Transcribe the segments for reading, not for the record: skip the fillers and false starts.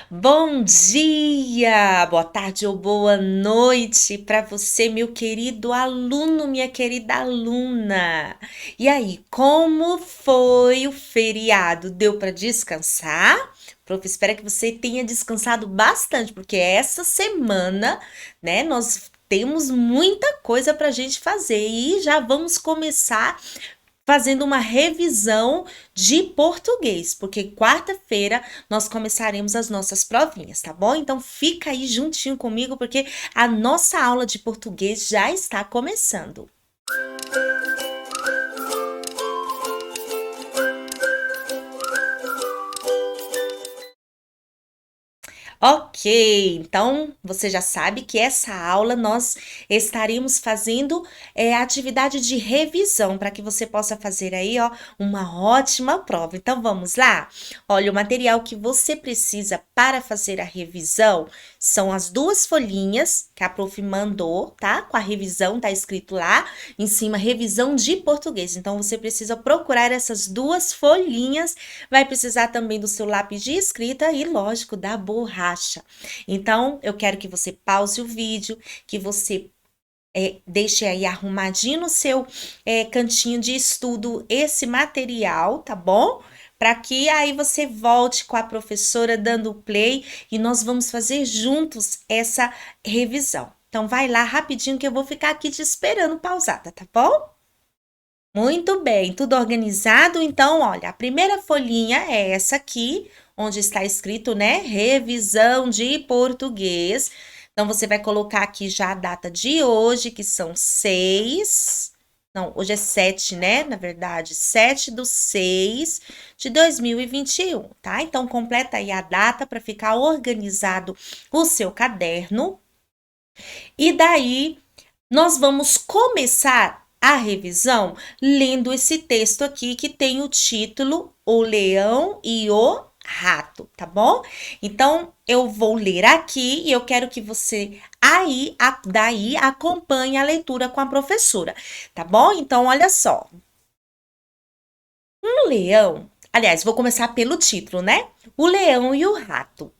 Bom dia, boa tarde ou boa noite para você, meu querido aluno, minha querida aluna. E aí, como foi o feriado? Deu para descansar? Prof, espero que você tenha descansado bastante, porque essa semana, né, nós temos muita coisa para a gente fazer e já vamos começar fazendo uma revisão de português, porque quarta-feira nós começaremos as nossas provinhas, tá bom? Então fica aí juntinho comigo, porque a nossa aula de português já está começando. Ok, então você já sabe que essa aula nós estaremos fazendo atividade de revisão para que você possa fazer aí, ó, uma ótima prova. Então vamos lá? Olha, o material que você precisa para fazer a revisão são as duas folhinhas que a prof mandou, tá? Com a revisão, tá escrito lá em cima, revisão de português. Então você precisa procurar essas duas folhinhas, vai precisar também do seu lápis de escrita e, lógico, da borracha. Então, eu quero que você pause o vídeo, que você deixe aí arrumadinho no seu cantinho de estudo esse material, tá bom? Para que aí você volte com a professora dando play e nós vamos fazer juntos essa revisão. Então, vai lá rapidinho que eu vou ficar aqui te esperando pausada, tá bom? Muito bem, tudo organizado? Então, olha, a primeira folhinha é essa aqui, onde está escrito, né? Revisão de português. Então, você vai colocar aqui já a data de hoje, que são 6. Não, hoje é 7, né? Na verdade, 7/6/2021, tá? Então, completa aí a data para ficar organizado o seu caderno. E daí, nós vamos começar a revisão lendo esse texto aqui que tem o título O Leão e o Rato, tá bom? Então, eu vou ler aqui e eu quero que você daí acompanhe a leitura com a professora, tá bom? Então, olha só. Um leão, aliás, vou começar pelo título, né? O Leão e o Rato.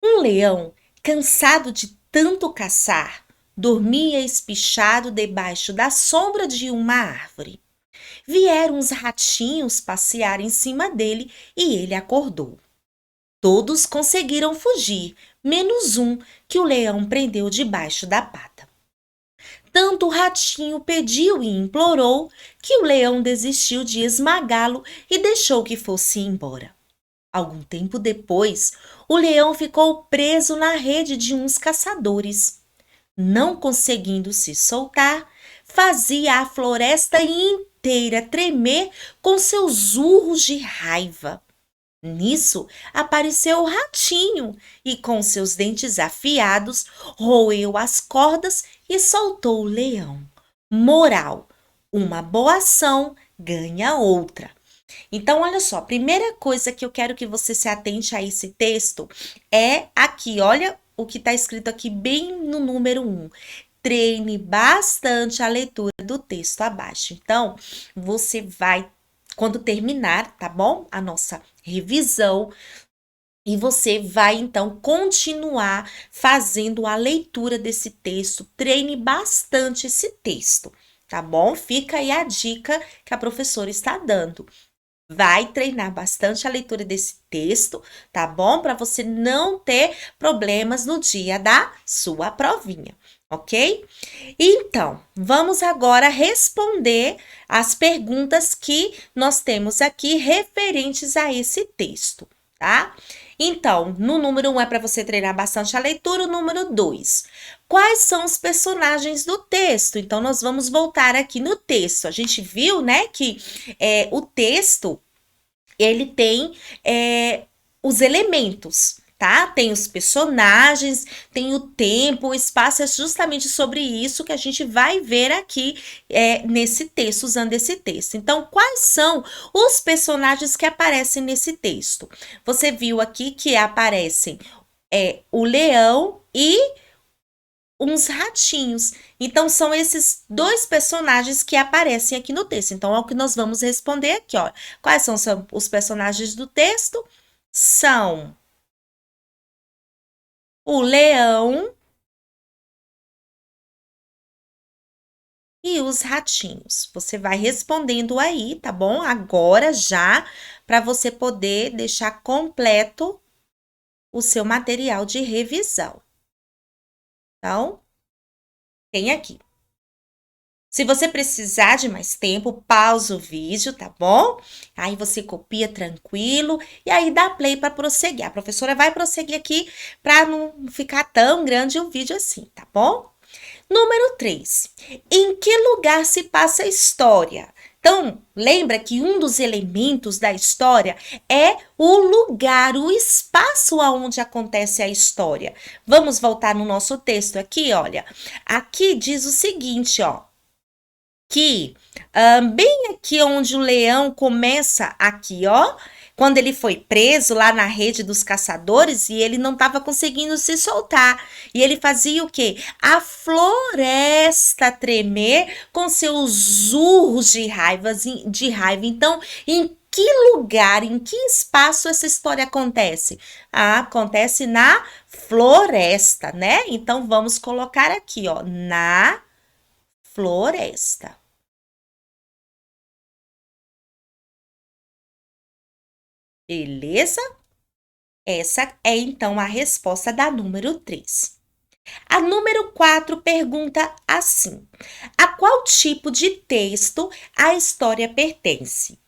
Um leão, cansado de tanto caçar, dormia espichado debaixo da sombra de uma árvore. Vieram uns ratinhos passear em cima dele e ele acordou. Todos conseguiram fugir, menos um que o leão prendeu debaixo da pata. Tanto o ratinho pediu e implorou que o leão desistiu de esmagá-lo e deixou que fosse embora. Algum tempo depois, o leão ficou preso na rede de uns caçadores. Não conseguindo se soltar, fazia a floresta inteira tremer com seus urros de raiva. Nisso, apareceu o ratinho e, com seus dentes afiados, roeu as cordas e soltou o leão. Moral: uma boa ação ganha outra. Então, olha só, a primeira coisa que eu quero que você se atente a esse texto é aqui, olha o que está escrito aqui bem no número 1. Treine bastante a leitura do texto abaixo. Então, você vai, quando terminar, tá bom? A nossa revisão, e você vai então continuar fazendo a leitura desse texto. Treine bastante esse texto, tá bom? Fica aí a dica que a professora está dando. Vai treinar bastante a leitura desse texto, tá bom? Para você não ter problemas no dia da sua provinha, ok? Então, vamos agora responder as perguntas que nós temos aqui referentes a esse texto, tá? Então, no número 1 é para você treinar bastante a leitura, o número 2. Quais são os personagens do texto? Então, nós vamos voltar aqui no texto. A gente viu, né, que o texto, ele tem os elementos, tá? Tem os personagens, tem o tempo, o espaço, é justamente sobre isso que a gente vai ver aqui nesse texto, usando esse texto. Então, quais são os personagens que aparecem nesse texto? Você viu aqui que aparecem o leão e uns ratinhos. Então, são esses dois personagens que aparecem aqui no texto. Então, é o que nós vamos responder aqui, ó. Quais são os personagens do texto? São o leão e os ratinhos. Você vai respondendo aí, tá bom? Agora já, para você poder deixar completo o seu material de revisão. Então, tem aqui. Se você precisar de mais tempo, pausa o vídeo, tá bom? Aí você copia tranquilo e aí dá play para prosseguir. A professora vai prosseguir aqui para não ficar tão grande o vídeo assim, tá bom? Número 3. Em que lugar se passa a história? Então, lembra que um dos elementos da história é o lugar, o espaço aonde acontece a história. Vamos voltar no nosso texto aqui, olha. Aqui diz o seguinte, ó, que bem aqui onde o leão começa aqui, ó, quando ele foi preso lá na rede dos caçadores e ele não estava conseguindo se soltar. E ele fazia o quê? A floresta tremer com seus urros de raiva. Então, em que lugar, em que espaço essa história acontece? Ah, acontece na floresta, né? Então, vamos colocar aqui, ó, na floresta. Beleza? Essa é então a resposta da número 3. A número 4 pergunta assim: a qual tipo de texto a história pertence?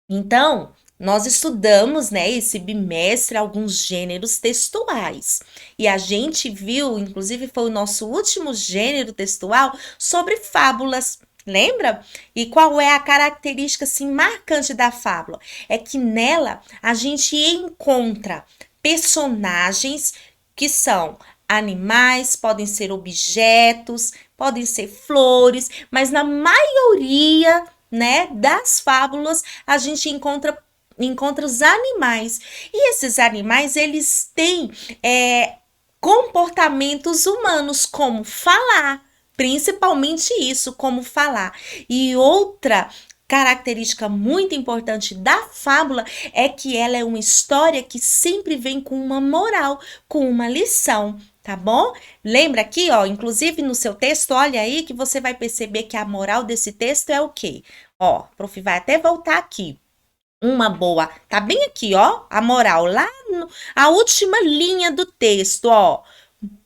Então, nós estudamos, né, esse bimestre alguns gêneros textuais. E a gente viu, inclusive foi o nosso último gênero textual sobre fábulas. Lembra? E qual é a característica assim, marcante da fábula? É que nela a gente encontra personagens que são animais, podem ser objetos, podem ser flores, mas na maioria, né, das fábulas a gente encontra os animais. E esses animais, eles têm comportamentos humanos, como falar. Principalmente isso, como falar. E outra característica muito importante da fábula é que ela é uma história que sempre vem com uma moral, com uma lição, tá bom? Lembra aqui, ó, inclusive no seu texto, olha aí que você vai perceber que a moral desse texto é o quê? Ó, prof, vai até voltar aqui. Uma boa, tá bem aqui, ó, a moral, lá a última linha do texto, ó.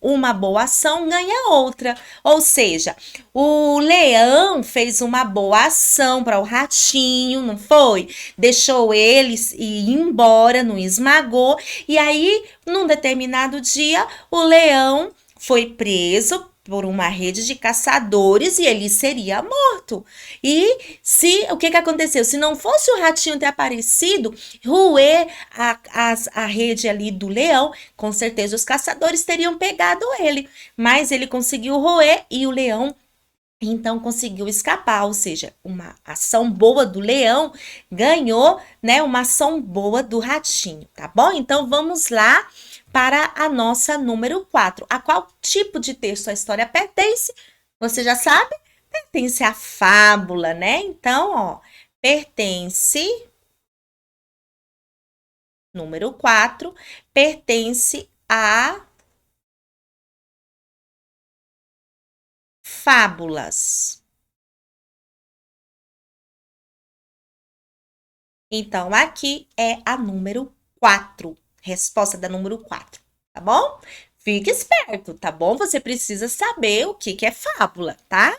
Uma boa ação ganha outra. Ou seja, o leão fez uma boa ação para o ratinho, não foi? Deixou ele ir embora, não esmagou. E aí, num determinado dia, o leão foi preso por uma rede de caçadores e ele seria morto. E o que aconteceu? Se não fosse o ratinho ter aparecido, roer a rede ali do leão, com certeza os caçadores teriam pegado ele. Mas ele conseguiu roer e o leão então conseguiu escapar, ou seja, uma ação boa do leão ganhou, né, uma ação boa do ratinho, tá bom? Então vamos lá para a nossa número 4. A qual tipo de texto a história pertence? Você já sabe? Pertence à fábula, né? Então, ó, pertence, número 4, pertence a fábulas. Então, aqui é a número 4. Resposta da número 4, tá bom? Fique esperto, tá bom? Você precisa saber o que é fábula, tá?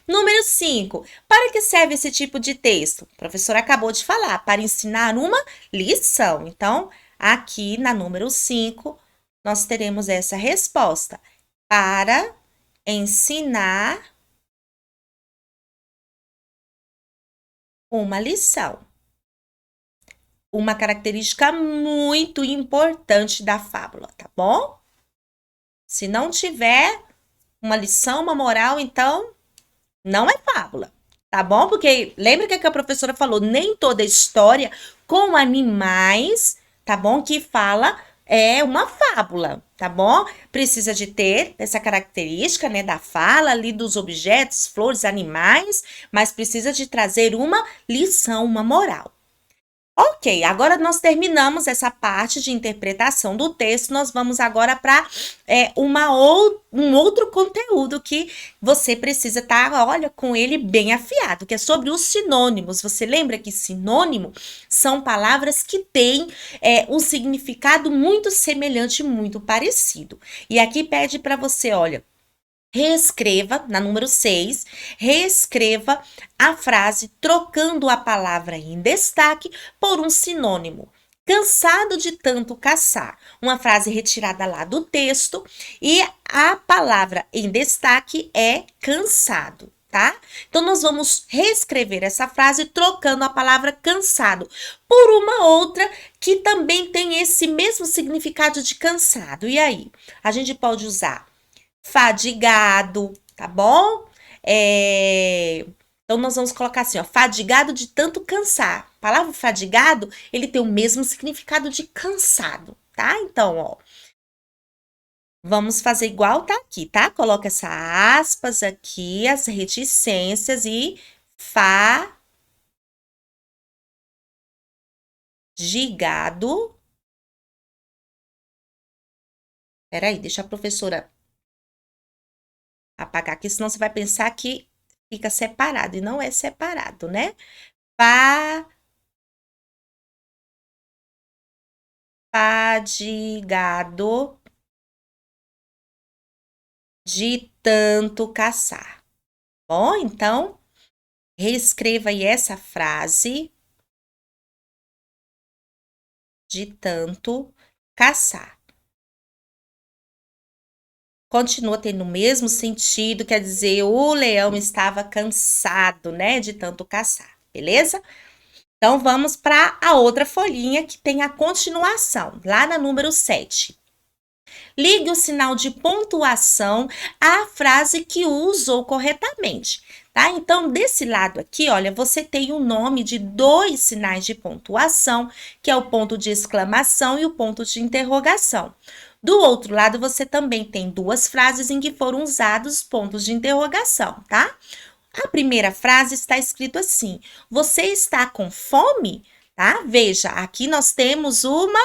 Número 5. Para que serve esse tipo de texto? O professor acabou de falar, para ensinar uma lição. Então, aqui na número 5, nós teremos essa resposta. Para ensinar uma lição. Uma característica muito importante da fábula, tá bom? Se não tiver uma lição, uma moral, então não é fábula, tá bom? Porque lembra que a professora falou, nem toda história com animais, tá bom? Que fala é uma fábula, tá bom? Precisa de ter essa característica, né, da fala ali dos objetos, flores, animais, mas precisa de trazer uma lição, uma moral. Ok, agora nós terminamos essa parte de interpretação do texto, nós vamos agora para um outro conteúdo que você precisa estar, olha, com ele bem afiado, que é sobre os sinônimos. Você lembra que sinônimo são palavras que têm um significado muito semelhante, muito parecido. E aqui pede para você, olha, reescreva, na número 6, reescreva a frase trocando a palavra em destaque por um sinônimo. Cansado de tanto caçar. Uma frase retirada lá do texto e a palavra em destaque é cansado, tá? Então, nós vamos reescrever essa frase trocando a palavra cansado por uma outra que também tem esse mesmo significado de cansado. E aí? A gente pode usar fadigado, tá bom? Então, nós vamos colocar assim, ó, fadigado de tanto cansar. A palavra fadigado, ele tem o mesmo significado de cansado, tá? Então, ó, vamos fazer igual tá aqui, tá? Coloca essa aspas aqui, as reticências e fadigado. Peraí, deixa a professora apagar aqui, senão você vai pensar que fica separado, e não é separado, né? Fadigado de tanto caçar. Bom, então, reescreva aí essa frase de tanto caçar. Continua tendo o mesmo sentido, quer dizer, o leão estava cansado, né, de tanto caçar, beleza? Então, vamos para a outra folhinha que tem a continuação, lá na número 7. Ligue o sinal de pontuação à frase que usou corretamente, tá? Então, desse lado aqui, olha, você tem o nome de 2 sinais de pontuação, que é o ponto de exclamação e o ponto de interrogação. Do outro lado, você também tem 2 frases em que foram usados pontos de interrogação, tá? A primeira frase está escrito assim: você está com fome? Tá? Veja, aqui nós temos uma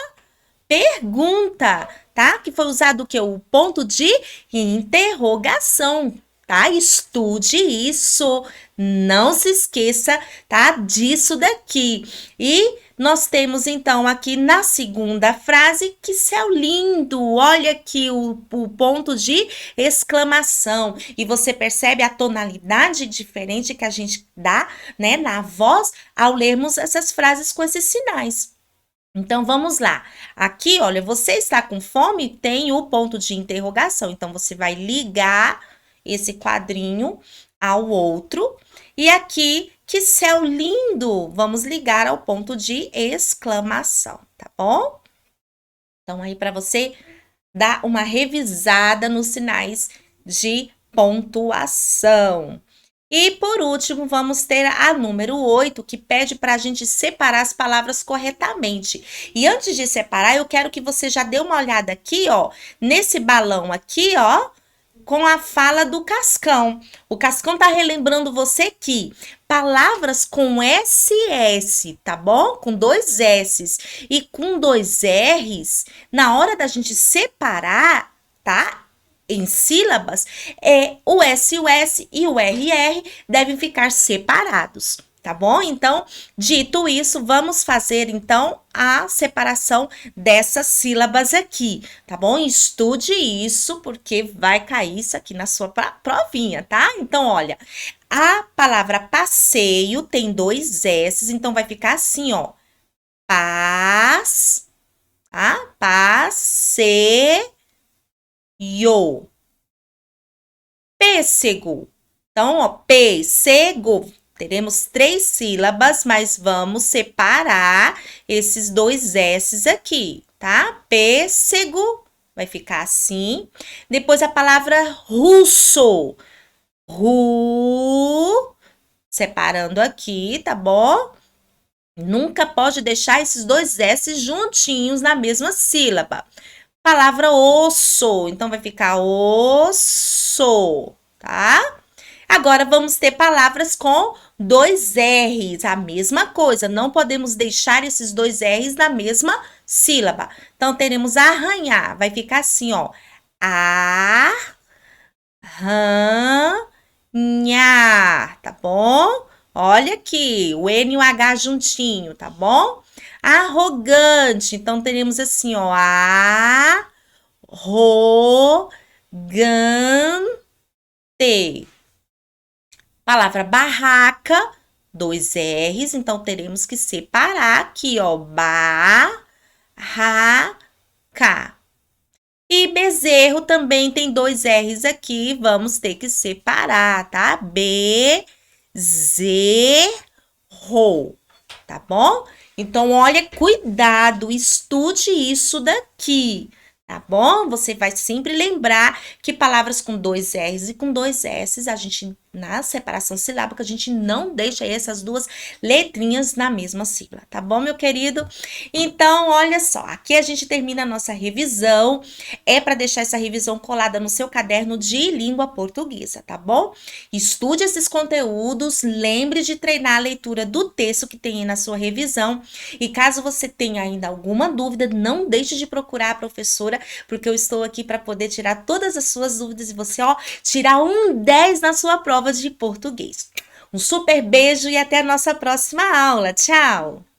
pergunta, tá? Que foi usado o quê? O ponto de interrogação, tá? Estude isso, não se esqueça, tá? Disso daqui. E nós temos, então, aqui na segunda frase, que céu lindo! Olha aqui o ponto de exclamação. E você percebe a tonalidade diferente que a gente dá, né, na voz ao lermos essas frases com esses sinais. Então, vamos lá. Aqui, olha, você está com fome? Tem o ponto de interrogação. Então, você vai ligar esse quadrinho ao outro. E aqui, que céu lindo! Vamos ligar ao ponto de exclamação, tá bom? Então, aí, para você dar uma revisada nos sinais de pontuação. E, por último, vamos ter a número 8, que pede para a gente separar as palavras corretamente. E antes de separar, eu quero que você já dê uma olhada aqui, ó, nesse balão aqui, ó, com a fala do Cascão. O Cascão tá relembrando você que palavras com SS, tá bom? Com 2 S's e com 2 R's, na hora da gente separar, tá? Em sílabas, o SUS e o RR devem ficar separados, tá bom? Então, dito isso, vamos fazer, então, a separação dessas sílabas aqui, tá bom? Estude isso, porque vai cair isso aqui na sua provinha, tá? Então, olha, a palavra passeio tem 2 S's, então vai ficar assim, ó. Passeio. Pêssego. Então, ó, pêssego. Teremos 3 sílabas, mas vamos separar esses 2 S's aqui, tá? Pêssego vai ficar assim. Depois a palavra russo. Separando aqui, tá bom? Nunca pode deixar esses 2 S's juntinhos na mesma sílaba. Palavra osso, então vai ficar osso, tá? Agora vamos ter palavras com dois R's, a mesma coisa. Não podemos deixar esses dois R's na mesma sílaba. Então, teremos arranhar. Vai ficar assim, ó. Arranhar, tá bom? Olha aqui, o N e o H juntinho, tá bom? Arrogante. Então, teremos assim, ó. Arrogante. Palavra barraca, dois R's, então teremos que separar aqui, ó, barraca. E bezerro também tem dois R's aqui, vamos ter que separar, tá? Bezerro, tá bom? Então, olha, cuidado, estude isso daqui. Tá bom? Você vai sempre lembrar que palavras com dois R's e com dois S's, a gente, na separação silábica, a gente não deixa essas duas letrinhas na mesma sílaba, tá bom, meu querido? Então, olha só, aqui a gente termina a nossa revisão, é para deixar essa revisão colada no seu caderno de língua portuguesa, tá bom? Estude esses conteúdos, lembre de treinar a leitura do texto que tem aí na sua revisão, e caso você tenha ainda alguma dúvida, não deixe de procurar a professora, porque eu estou aqui para poder tirar todas as suas dúvidas e você, ó, tirar um 10 na sua prova de português. Um super beijo e até a nossa próxima aula. Tchau!